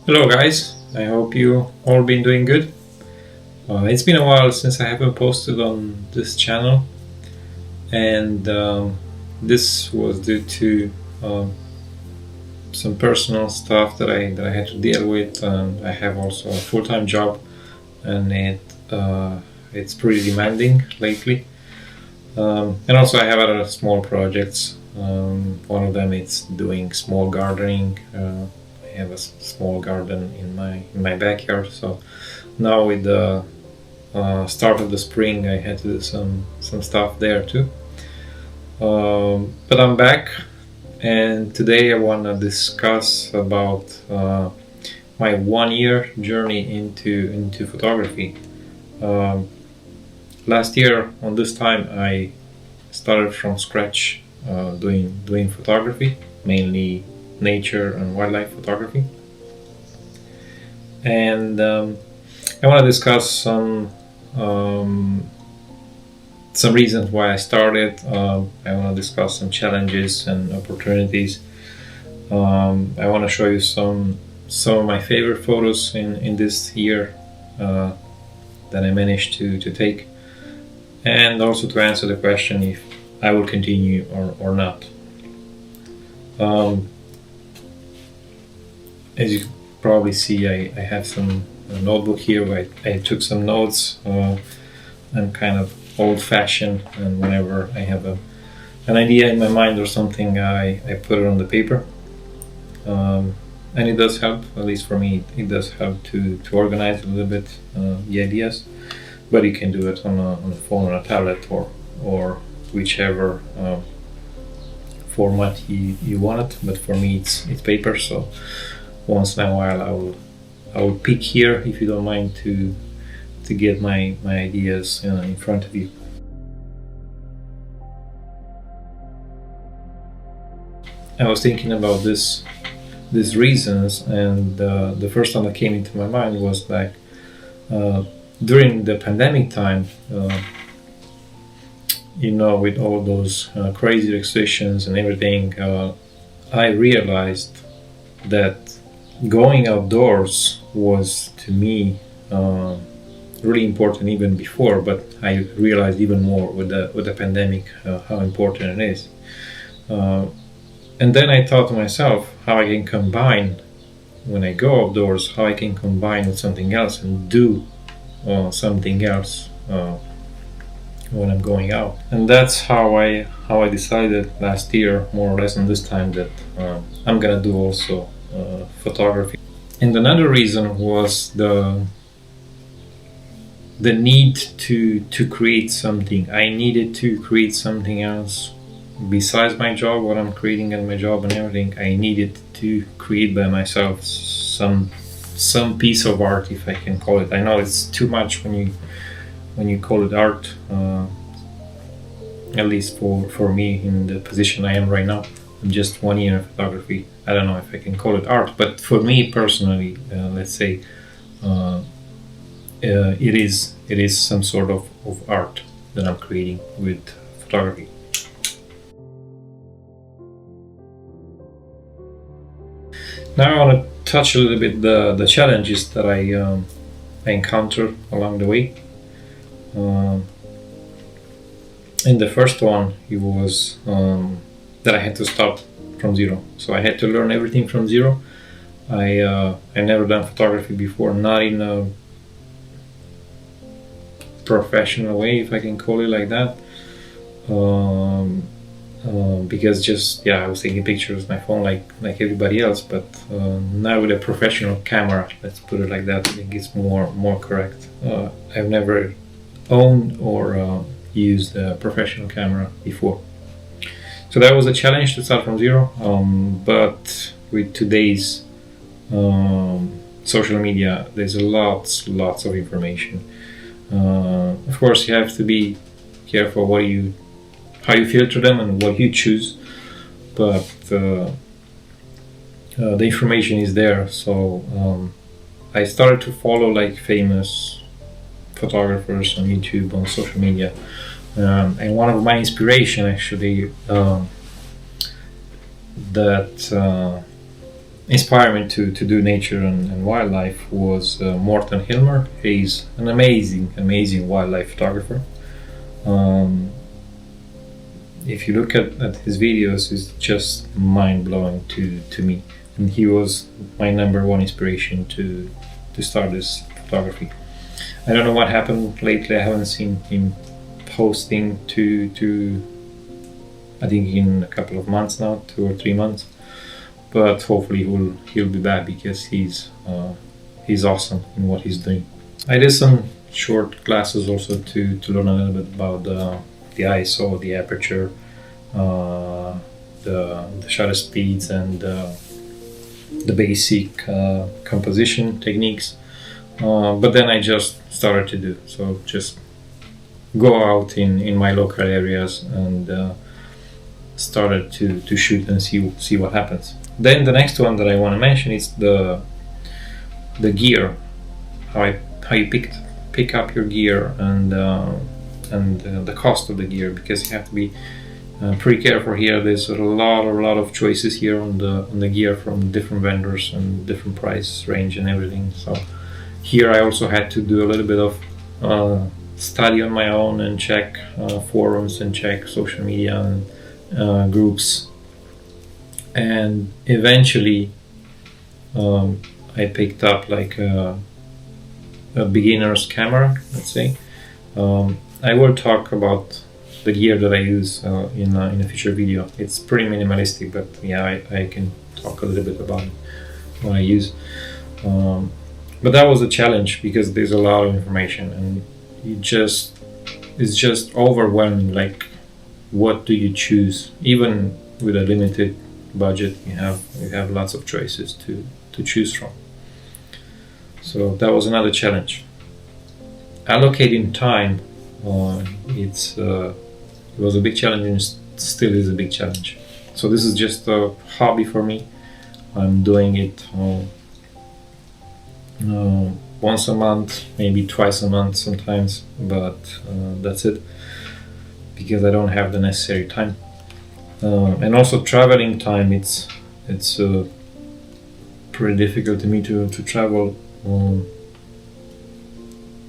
Hello guys, I hope you all been doing good. It's been a while since I haven't posted on this channel, and this was due to some personal stuff that I had to deal with. I have also a full-time job, and it's pretty demanding lately. And also I have other small projects. One of them is doing small gardening. I have a small garden in my backyard, so now with the start of the spring I had to do some stuff there too. But I'm back, and today I want to discuss about my 1 year journey into photography. Last year on this time I started from scratch doing photography, mainly nature and wildlife photography, and I want to discuss some reasons why I started. I want to discuss some challenges and opportunities. I want to show you some of my favorite photos in this year that I managed to take, and also to answer the question if I will continue or not. As you probably see, I have a notebook here where I took some notes. I'm kind of old-fashioned, and whenever I have an idea in my mind or something, I put it on the paper. And it does help, at least for me, it does help to organize a little bit the ideas. But you can do it on a phone or a tablet or whichever format you want it. But for me, it's paper, so once in a while I will pick here, if you don't mind, to get my ideas in front of you. I was thinking about these reasons, and the first one that came into my mind was like during the pandemic time, with all those crazy restrictions and everything, I realized that going outdoors was, to me, really important even before, but I realized even more with the pandemic how important it is. And then I thought to myself how I can combine, when I go outdoors, how I can combine with something else and do something else when I'm going out. And that's how I decided last year, more or less on this time, that I'm gonna do also photography. And another reason was the need to create something. I needed to create something else besides my job, what I'm creating at my job and everything. I needed to create by myself some piece of art, if I can call it. I know it's too much when you call it art, at least for me in the position I am right now. I'm just 1 year in photography. I don't know if I can call it art, but for me personally, let's say it is some sort of art that I'm creating with photography. Now I want to touch a little bit the challenges that I encountered along the way. And the first one, it was that I had to start from zero. So I had to learn everything from zero. I never done photography before, not in a professional way, if I can call it like that. Because I was taking pictures with my phone like everybody else, but not with a professional camera. Let's put it like that. I think it's more correct. I've never owned or used a professional camera before, so that was a challenge to start from zero. But with today's social media, there's lots of information. Of course, you have to be careful how you filter them and what you choose, but the information is there. So I started to follow like famous photographers on YouTube, on social media, and one of my inspiration actually that inspired me to do nature and wildlife was Morten Hilmer. He's an amazing wildlife photographer. If you look at his videos, it's just mind-blowing to me. And he was my #1 inspiration to start this photography. I don't know what happened lately. I haven't seen him posting to I think in a couple of months now, 2 or 3 months. But hopefully he'll be back, because he's awesome in what he's doing. I did some short classes also to learn a little bit about the ISO, the aperture, the shutter speeds, and the basic composition techniques. But then I just started to do so. Just go out in my local areas and started to shoot and see what happens. Then the next one that I want to mention is the gear, how you pick up your gear, and the cost of the gear, because you have to be pretty careful here. There's a lot of choices here on the gear from different vendors and different price range and everything. So here I also had to do a little bit of study on my own and check forums and check social media and groups, and eventually I picked up like a beginner's camera, let's say. I will talk about the gear that I use in a future video. It's pretty minimalistic, but yeah, I can talk a little bit about what I use. But that was a challenge, because there's a lot of information, and it's just overwhelming. Like, what do you choose? Even with a limited budget, you have lots of choices to choose from. So that was another challenge. Allocating time, it was a big challenge, and still is a big challenge. So this is just a hobby for me. I'm doing it once a month, maybe twice a month sometimes, but that's it, because I don't have the necessary time. And also traveling time, it's pretty difficult to me to travel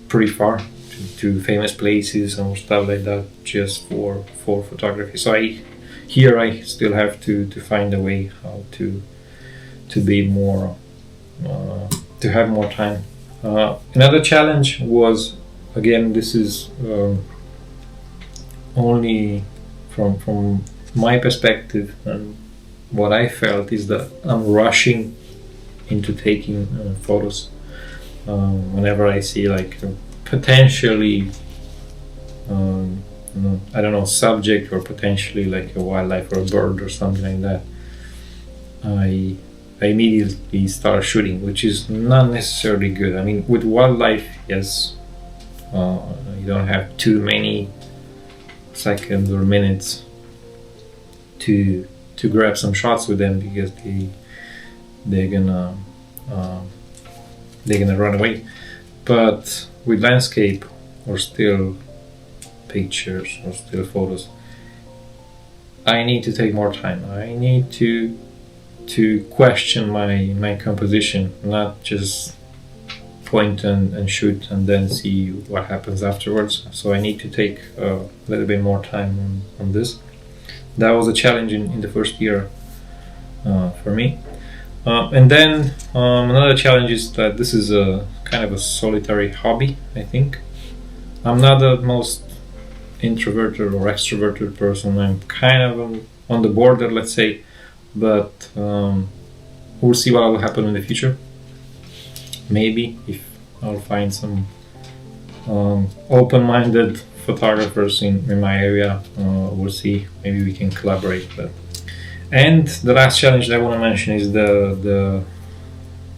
pretty far to famous places and stuff like that, just for photography. So I still have to find a way how to be more to have more time. Another challenge was, again, this is only from my perspective, and what I felt is that I'm rushing into taking photos. Whenever I see like potentially I don't know, subject, or potentially like a wildlife or a bird or something like that, I immediately start shooting, which is not necessarily good. I mean, with wildlife, yes, you don't have too many seconds or minutes to grab some shots with them, because they're gonna run away. But with landscape or still pictures or still photos, I need to take more time. I need to question my composition, not just point and shoot and then see what happens afterwards. So I need to take a little bit more time on this. That was a challenge in the first year for me. And then another challenge is that this is a kind of a solitary hobby, I think. I'm not the most introverted or extroverted person. I'm kind of on the border, let's say, but we'll see what will happen in the future. Maybe if I'll find some open-minded photographers in my area, we'll see. Maybe we can collaborate. And the last challenge that I want to mention is the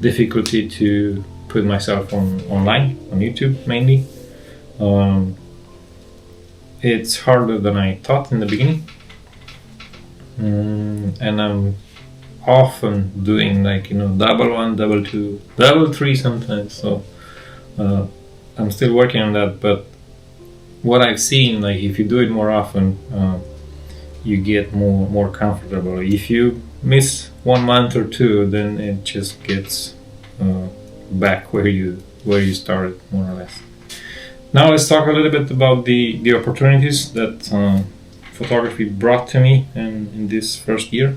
difficulty to put myself online, on YouTube mainly. It's harder than I thought in the beginning, and I'm often doing like, double 1, double 2, double 3 sometimes. So I'm still working on that. But what I've seen, like if you do it more often, you get more comfortable. If you miss 1 month or two, then it just gets back where you started, more or less. Now let's talk a little bit about the opportunities that photography brought to me in this first year.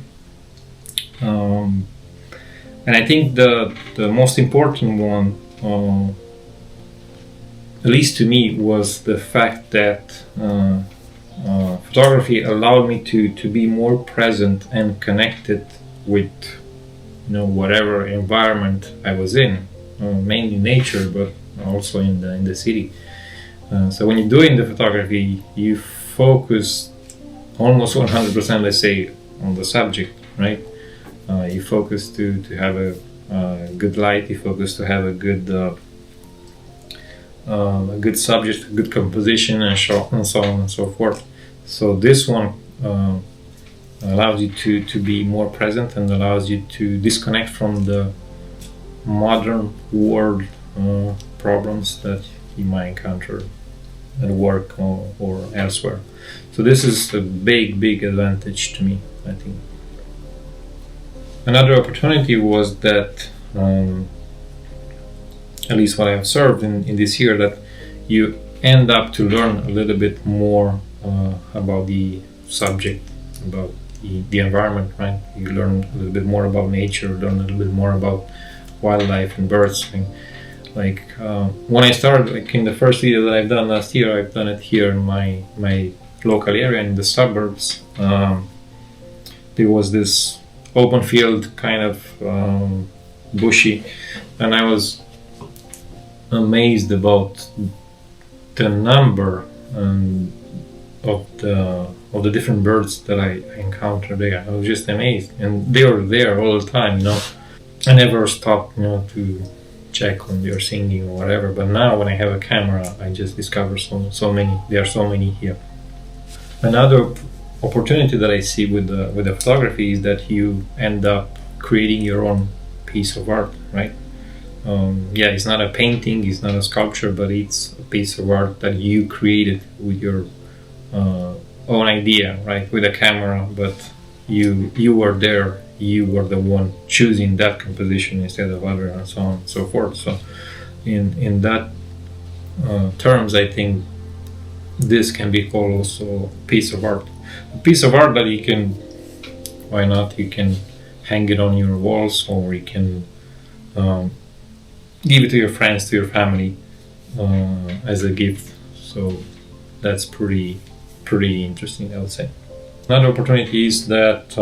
And I think the most important one, at least to me, was the fact that photography allowed me to be more present and connected with whatever environment I was in, mainly nature, but also in the city. So when you're doing the photography, you focus almost 100%, let's say, on the subject, right? You focus to have a good light. You focus to have a good subject, a good composition, and so on and so forth. So this one allows you to be more present and allows you to disconnect from the modern world problems that you might encounter at work or elsewhere. So this is a big advantage to me, I think. Another opportunity was that, at least what I observed in this year, that you end up to learn a little bit more about the subject, about the environment, right? You learn a little bit more about nature, learn a little bit more about wildlife and birds. Like when I started, like in the first video that I've done last year, I've done it here in my local area in the suburbs. There was this open field, kind of bushy, and I was amazed about the number of the different birds that I encountered there. I was just amazed, and they were there all the time. I never stopped, to check when they're singing or whatever. But now, when I have a camera, I just discover so many. There are so many here. Another opportunity that I see with the photography is that you end up creating your own piece of art, right? It's not a painting, it's not a sculpture, but it's a piece of art that you created with your own idea, right? With a camera, but you were there, you were the one choosing that composition instead of other, and so on and so forth. So in that terms, I think this can be called also a piece of art. A piece of art that you can, why not, you can hang it on your walls, or you can give it to your friends, to your family, as a gift. So that's pretty interesting, I would say. Another opportunity is that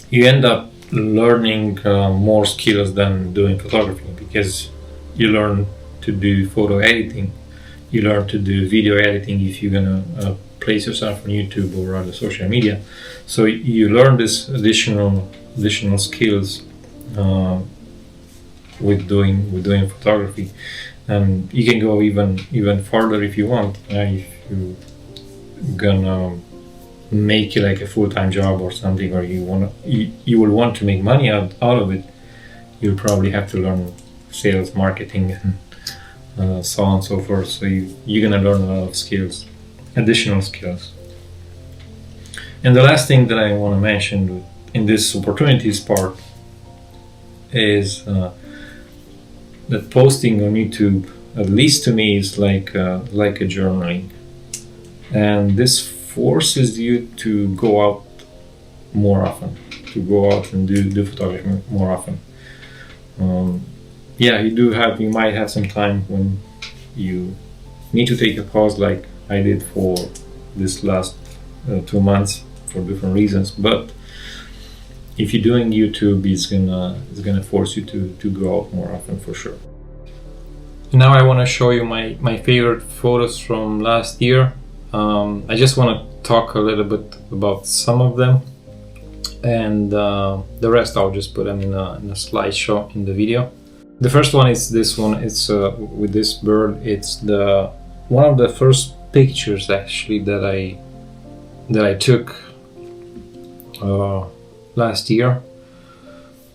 you end up learning more skills than doing photography, because you learn to do photo editing, you learn to do video editing if you're gonna place yourself on YouTube or other social media. So you learn this additional skills with doing photography, and you can go even further if you want. If you're gonna make it like a full-time job or something, or you will want to make money out of it, you'll probably have to learn sales, marketing, and so on and so forth. So you're gonna learn a lot of skills, additional skills. And the last thing that I want to mention in this opportunities part is that posting on YouTube, at least to me, is like a journaling, and this forces you to go out more often, to go out and do photography more often. You might have some time when you need to take a pause, like I did for this last 2 months for different reasons. But if you're doing YouTube, it's gonna force you to go out more often, for sure. Now I want to show you my favorite photos from last year. I just want to talk a little bit about some of them, and the rest I'll just put them in a slideshow in the video. The first one is this one. It's with this bird. It's one of the first pictures actually that I took last year,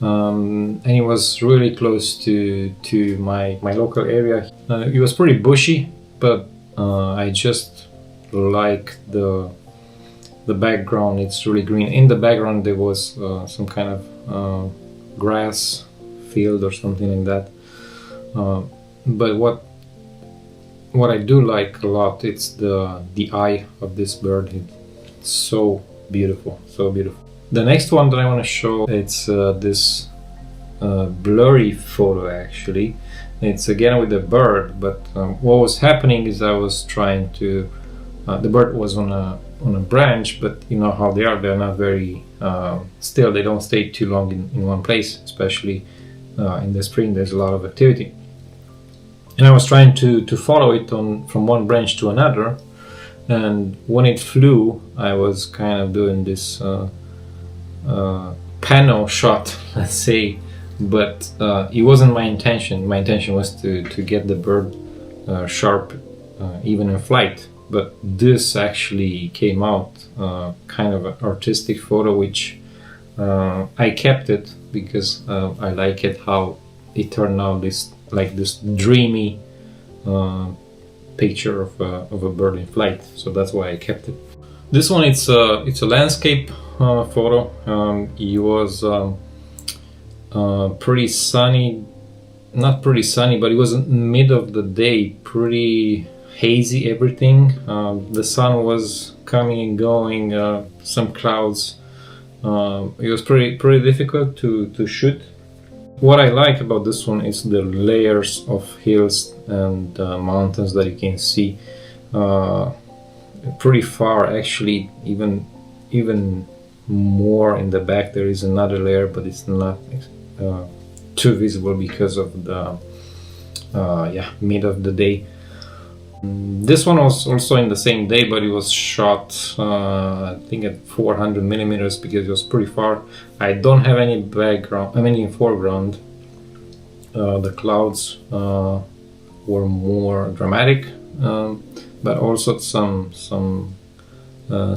and it was really close to my local area. It was pretty bushy, but I just like the the background it's really green. In the background there was some kind of grass field or something like that. But what I do like a lot, it's the eye of this bird. It's so beautiful, so beautiful. The next one that I want to show, it's this blurry photo actually. It's again with the bird, but what was happening is I was trying to the bird was on a branch, but you know how they are, they're not very still, they don't stay too long in one place, especially in the spring. There's a lot of activity, and I was trying to follow it from one branch to another, and when it flew I was kind of doing this panel shot, let's say, but it wasn't my intention. My intention was to get the bird sharp even in flight, but this actually came out kind of an artistic photo, which I kept it because I like it how it turned out, this dreamy picture of a bird in flight, so that's why I kept it. This one, it's a landscape photo. It was pretty sunny, not pretty sunny, but it was mid of the day, pretty hazy everything. The sun was coming and going, some clouds. It was pretty difficult to shoot. What I like about this one is the layers of hills and mountains that you can see pretty far, actually. Even more in the back there is another layer, but it's not too visible because of the mid of the day. This one was also in the same day, but it was shot I think at 400 millimeters because it was pretty far. I don't have any background, in foreground. The clouds were more dramatic, but also some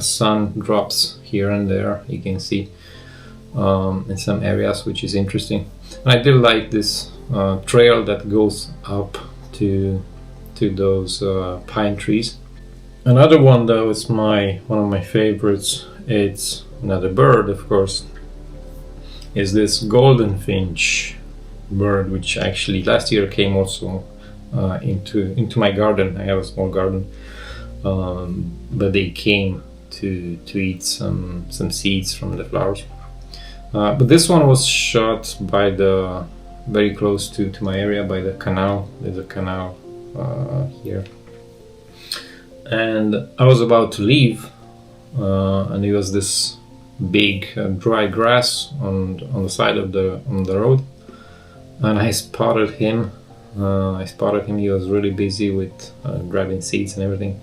sun drops here and there, you can see in some areas, which is interesting. And I did like this trail that goes up to those pine trees. Another one though is one of my favorites. It's another bird, of course, is this golden finch bird, which actually last year came also into my garden. I have a small garden, but they came to eat some seeds from the flowers. But this one was shot by very close to my area, by the canal. There's a canal here, and I was about to leave, and it was this big dry grass on the side of the road, and I spotted him. He was really busy with grabbing seeds and everything.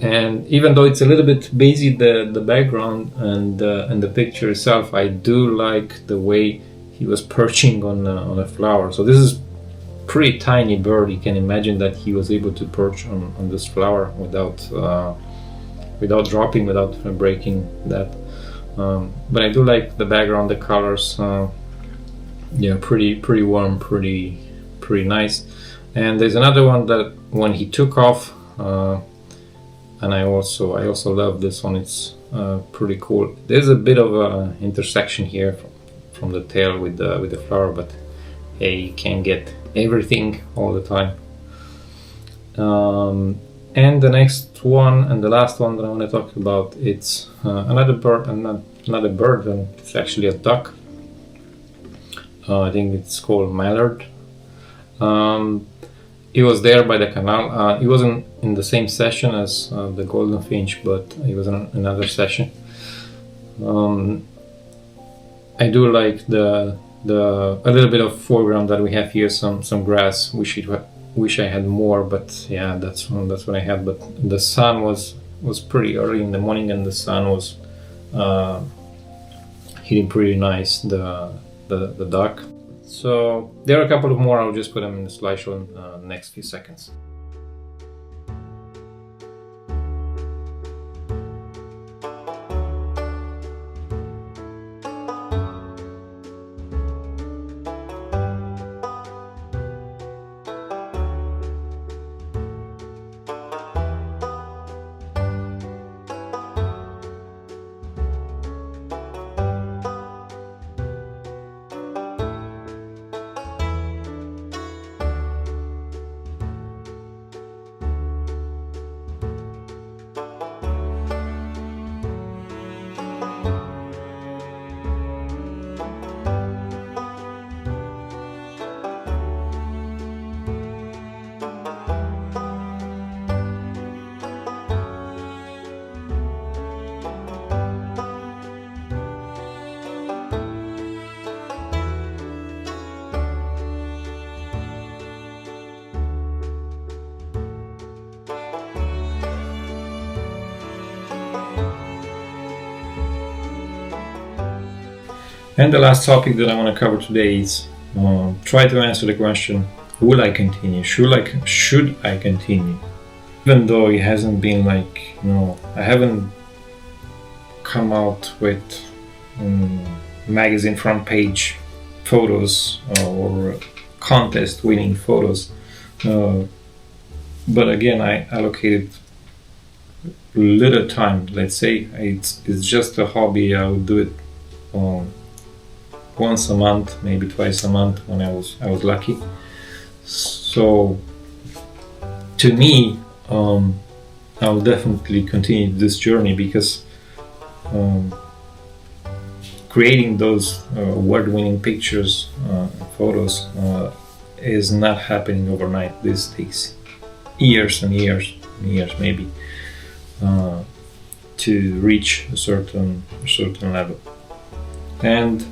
And even though it's a little bit busy, the background and the picture itself, I do like the way he was perching on a flower. So this is pretty tiny bird. You can imagine that he was able to perch on this flower without dropping, without breaking that. But I do like the background, the colors. Yeah, pretty warm, pretty nice. And there's another one that when he took off, and I also love this one. It's pretty cool. There's a bit of a intersection here from the tail with the flower, but hey, you can't get everything all the time. And the next one and the last one that I want to talk about, it's another bird, and not a bird, and it's actually a duck. I think it's called mallard. It was there by the canal. It wasn't in the same session as the golden finch, but it was in another session. I do like a little bit of foreground that we have here, some grass. Wish I had more, but yeah, that's what I had. But the sun was pretty early in the morning, and the sun was hitting pretty nice the duck. So there are a couple of more. I'll just put them in the slideshow in the next few seconds. And the last topic that I want to cover today is try to answer the question, will I continue? Should I continue? Even though it hasn't been like, I haven't come out with magazine front page photos or contest winning photos. But again, I allocated little time. Let's say it's just a hobby. I would do it once a month, maybe twice a month when I was lucky. So to me, I will definitely continue this journey because creating those award-winning pictures, photos, is not happening overnight. This takes years and years and years, maybe, to reach a certain level. And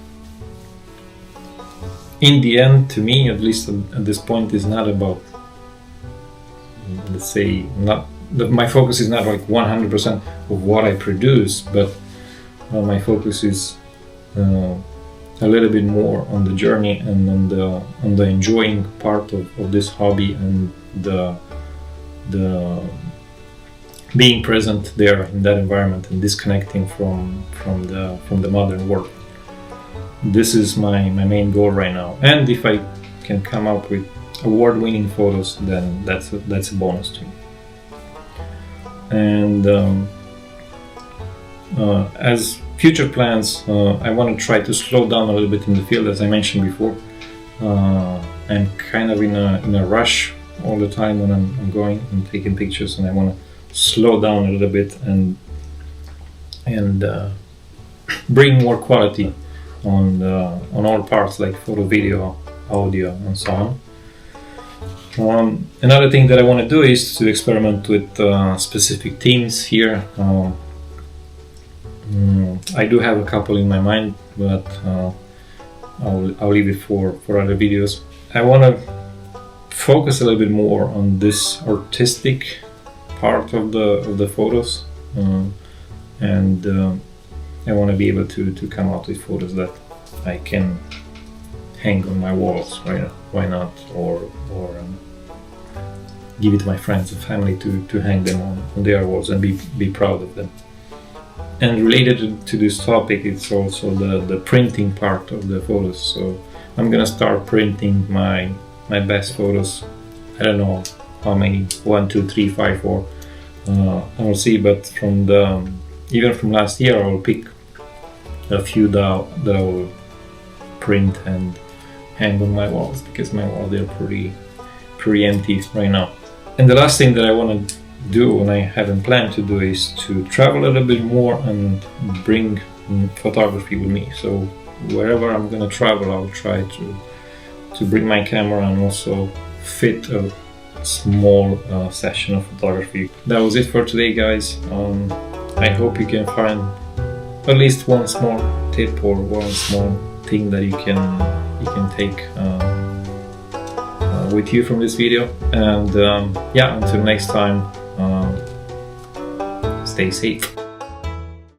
in the end, to me, at least at this point, is not about, let's say, my focus is not like 100% of what I produce, but my focus is a little bit more on the journey and on the enjoying part of this hobby and the being present there in that environment and disconnecting from the modern world. This is my main goal right now, and if I can come up with award-winning photos, then that's a bonus to me. And as future plans, I want to try to slow down a little bit in the field, as I mentioned before. I'm kind of in a rush all the time when I'm going and taking pictures, and I want to slow down a little bit and bring more quality on all parts, like photo, video, audio, and so on. Another thing that I want to do is to experiment with specific themes here. I do have a couple in my mind, but I'll leave it for other videos. I want to focus a little bit more on this artistic part of the photos, and I want to be able to come out with photos that I can hang on my walls, right? Why not? Or give it to my friends and family to hang them on their walls and be proud of them. And related to this topic, it's also the printing part of the photos. So I'm gonna start printing my best photos. I don't know how many, 1, 2, 3, 5, 4. I'll see, but even from last year, I will pick a few that I will print and hang on my walls, because my walls are pretty empty right now. And the last thing that I want to do, and I haven't planned to do, is to travel a little bit more and bring photography with me. So wherever I'm gonna travel, I'll try to bring my camera and also fit a small session of photography. That was it for today, guys. I hope you can find at least one small tip or one small thing that you can take with you from this video. And yeah, until next time, stay safe.